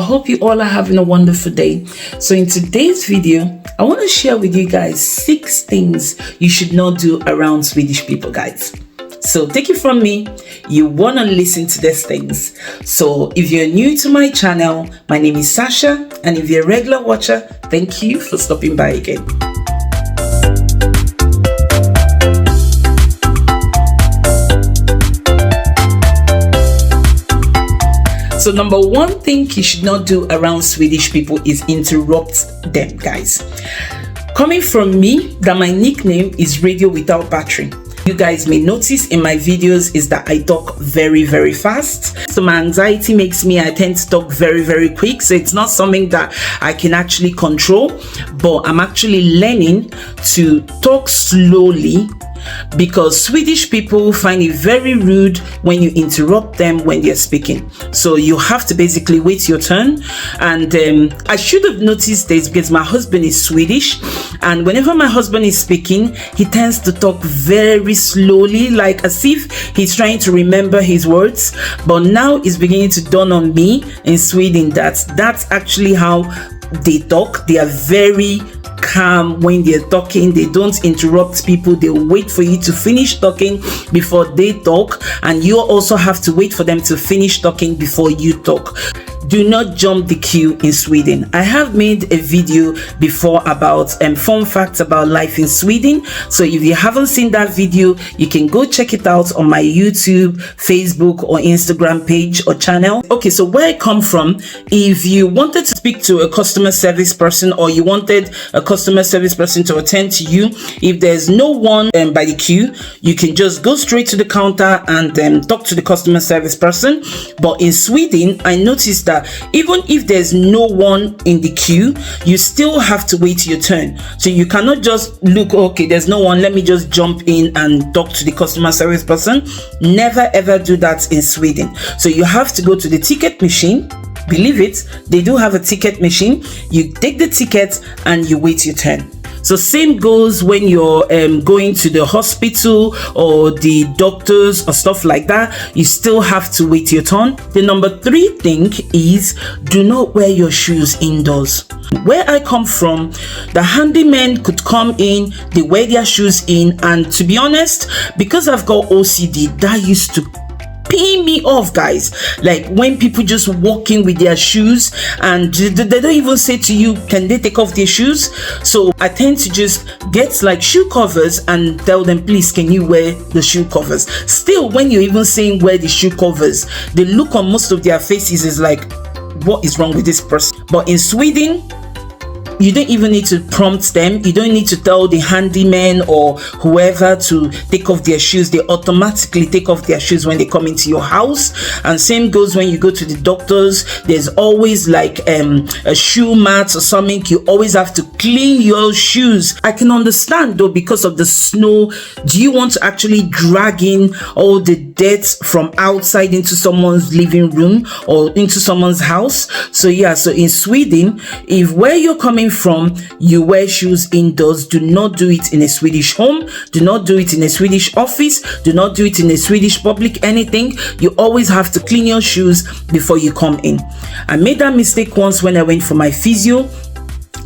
hope you all are having a wonderful day. So in today's video, I want to share with you guys 6 things you should not do around Swedish people, guys. So take it from me, you want to listen to these things. So if you're new to my channel, my name is Sasha, and if you're a regular watcher, thank you for stopping by again. So number 1 thing you should not do around Swedish people is interrupt them, guys. Coming from me, that my nickname is Radio Without Battery. You guys may notice in my videos is that I talk very fast. So my anxiety makes me, I tend to talk very quick. So it's not something that I can actually control, but I'm actually learning to talk slowly, because Swedish people find it very rude when you interrupt them when they're speaking. So you have to basically wait your turn. And I should have noticed this because my husband is Swedish, and whenever my husband is speaking, he tends to talk very slowly, like as if he's trying to remember his words. But now it's beginning to dawn on me in Sweden that that's actually how they talk. They are very calm when they're talking. They don't interrupt people. They wait for you to finish talking before they talk, and you also have to wait for them to finish talking before you talk. Do not jump the queue in Sweden. I have made a video before about fun facts about life in Sweden. So if you haven't seen that video, you can go check it out on my YouTube, Facebook or Instagram page or channel. Okay, so where I come from, if you wanted to speak to a customer service person, or you wanted a customer service person to attend to you, if there's no one by the queue, you can just go straight to the counter and talk to the customer service person. But in Sweden, I noticed that even if there's no one in the queue, you still have to wait your turn. So you cannot just look, okay, there's no one, let me just jump in and talk to the customer service person. Never ever do that in Sweden. So you have to go to the ticket machine. Believe it, they do have a ticket machine. You take the ticket and you wait your turn. So same goes when you're going to the hospital or the doctors or stuff like that. You still have to wait your turn. The number 3 thing is do not wear your shoes indoors. Where I come from, the handymen could come in, they wear their shoes in, and to be honest, because I've got OCD, that used to pay me off, guys. Like when people just walk in with their shoes and they don't even say to you, can they take off their shoes? So I tend to just get like shoe covers and tell them, please, can you wear the shoe covers? Still, when you're even saying wear the shoe covers, the look on most of their faces is like, what is wrong with this person? But in Sweden, you don't even need to prompt them. You don't need to tell the handyman or whoever to take off their shoes. They automatically take off their shoes when they come into your house. And same goes when you go to the doctors. There's always like a shoe mat or something. You always have to clean your shoes. I can understand though, because of the snow, do you want to actually drag in all the dirt from outside into someone's living room or into someone's house? So yeah, so in Sweden, if where you're coming from, you wear shoes indoors, do not do it in a Swedish home, do not do it in a Swedish office, do not do it in a Swedish public anything. You always have to clean your shoes before you come in. I made that mistake once when I went for my physio.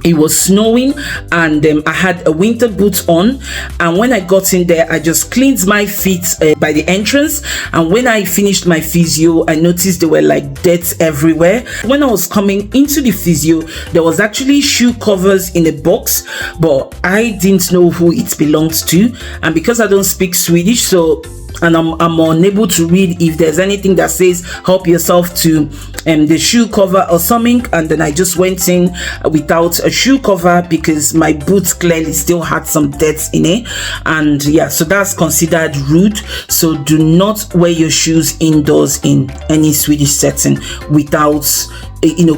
It was snowing and I had a winter boot on, and when I got in there, I just cleaned my feet by the entrance, and when I finished my physio, I noticed there were like dirt everywhere. When I was coming into the physio, there was actually shoe covers in a box, but I didn't know who it belonged to, and because I don't speak Swedish, so and I'm unable to read if there's anything that says help yourself to the shoe cover or something, and then I just went in without a shoe cover because my boots clearly still had some dirt in it. And yeah, so that's considered rude. So do not wear your shoes indoors in any Swedish setting without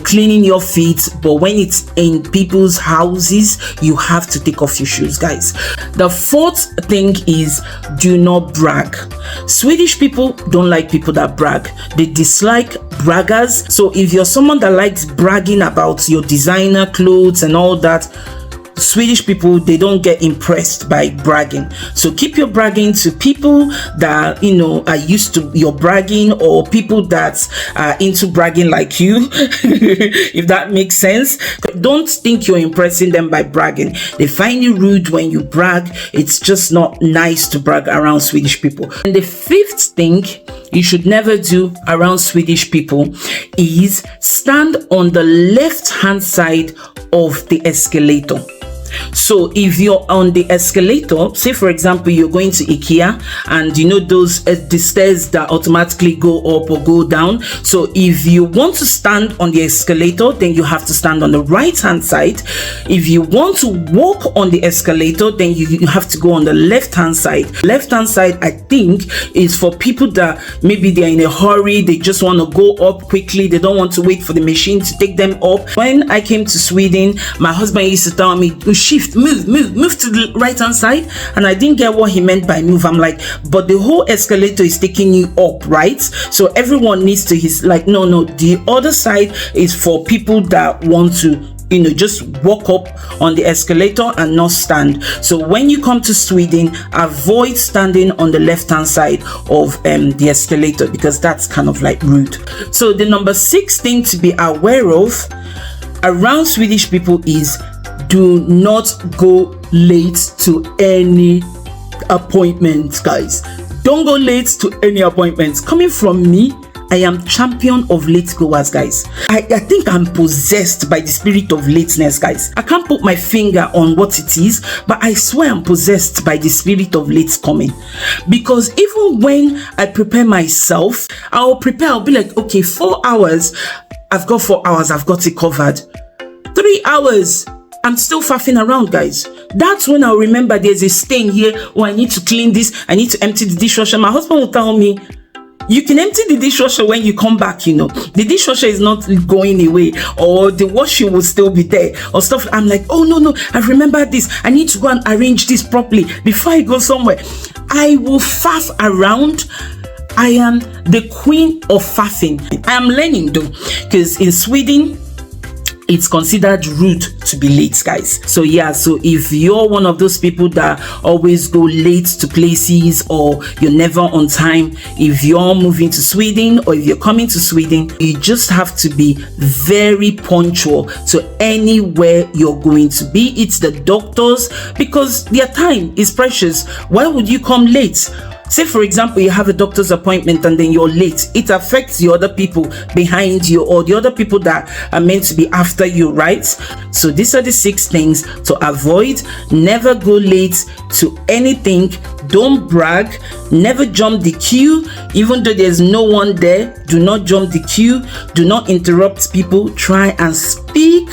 cleaning your feet. But when it's in people's houses, you have to take off your shoes, guys. The 4th thing is do not brag. Swedish people don't like people that brag. They dislike braggers. So if you're someone that likes bragging about your designer clothes and all that, Swedish people, they don't get impressed by bragging. So keep your bragging to people that, you know, are used to your bragging, or people that are into bragging like you, if that makes sense. Don't think you're impressing them by bragging. They find you rude when you brag. It's just not nice to brag around Swedish people. And the fifth thing you should never do around Swedish people is stand on the left hand side of the escalator. So if you're on the escalator, say for example you're going to IKEA, and you know those the stairs that automatically go up or go down. So if you want to stand on the escalator, then you have to stand on the right hand side. If you want to walk on the escalator, then you have to go on the left hand side. Left hand side, I think, is for people that maybe they're in a hurry, they just want to go up quickly, they don't want to wait for the machine to take them up. When I came to Sweden, my husband used to tell me, shift, move to the right hand side, and I didn't get what he meant by move. I'm like, but the whole escalator is taking you up, right? So everyone needs to, he's like, no, the other side is for people that want to, you know, just walk up on the escalator and not stand. So when you come to Sweden, avoid standing on the left hand side of the escalator, because that's kind of like rude. So the number 6 thing to be aware of around Swedish people is do not go late to any appointments, guys. Don't go late to any appointments. Coming from me, I am champion of late goers, guys. I think I'm possessed by the spirit of lateness, guys. I can't put my finger on what it is, but I swear I'm possessed by the spirit of late coming. Because even when I prepare myself, I'll be like, okay, 4 hours, I've got 4 hours, I've got it covered. 3 hours, I'm still faffing around, guys. That's when I'll remember there's a stain here, or I need to clean this, I need to empty the dishwasher. My husband will tell me, you can empty the dishwasher when you come back, you know. The dishwasher is not going away, or the washing will still be there, or stuff. I'm like, oh no, I remember this. I need to go and arrange this properly before I go somewhere. I will faff around. I am the queen of faffing. I am learning though, because in Sweden, it's considered rude to be late, guys. So yeah, so if you're one of those people that always go late to places, or you're never on time, if you're moving to Sweden or if you're coming to Sweden, you just have to be very punctual to anywhere you're going to be. It's the doctors, because their time is precious. Why would you come late? Say for example, you have a doctor's appointment and then you're late. It affects the other people behind you, or the other people that are meant to be after you, right? So these are the 6 things to avoid. Never go late to anything. Don't brag. Never jump the queue. Even though there's no one there, do not jump the queue. Do not interrupt people. Try and speak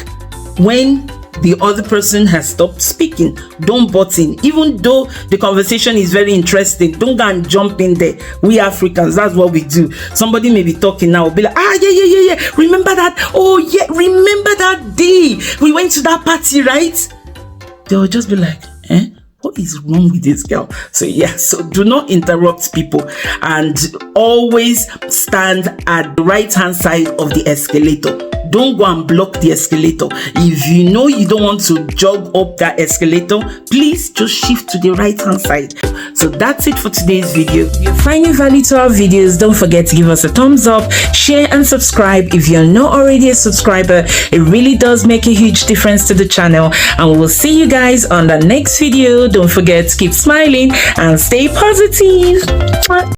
when the other person has stopped speaking. Don't butt in. Even though the conversation is very interesting, don't go and jump in there. We Africans, that's what we do. Somebody may be talking now, be like, yeah, remember that? Oh yeah, remember that day we went to that party, right? They'll just be like, what is wrong with this girl? So yeah, so do not interrupt people, and always stand at the right hand side of the escalator. Don't go and block the escalator. If you know you don't want to jog up that escalator, please just shift to the right hand side. So that's it for today's video. If you're finding value to our videos, don't forget to give us a thumbs up, share and subscribe if you're not already a subscriber. It really does make a huge difference to the channel, and we will see you guys on the next video. Don't forget to keep smiling and stay positive.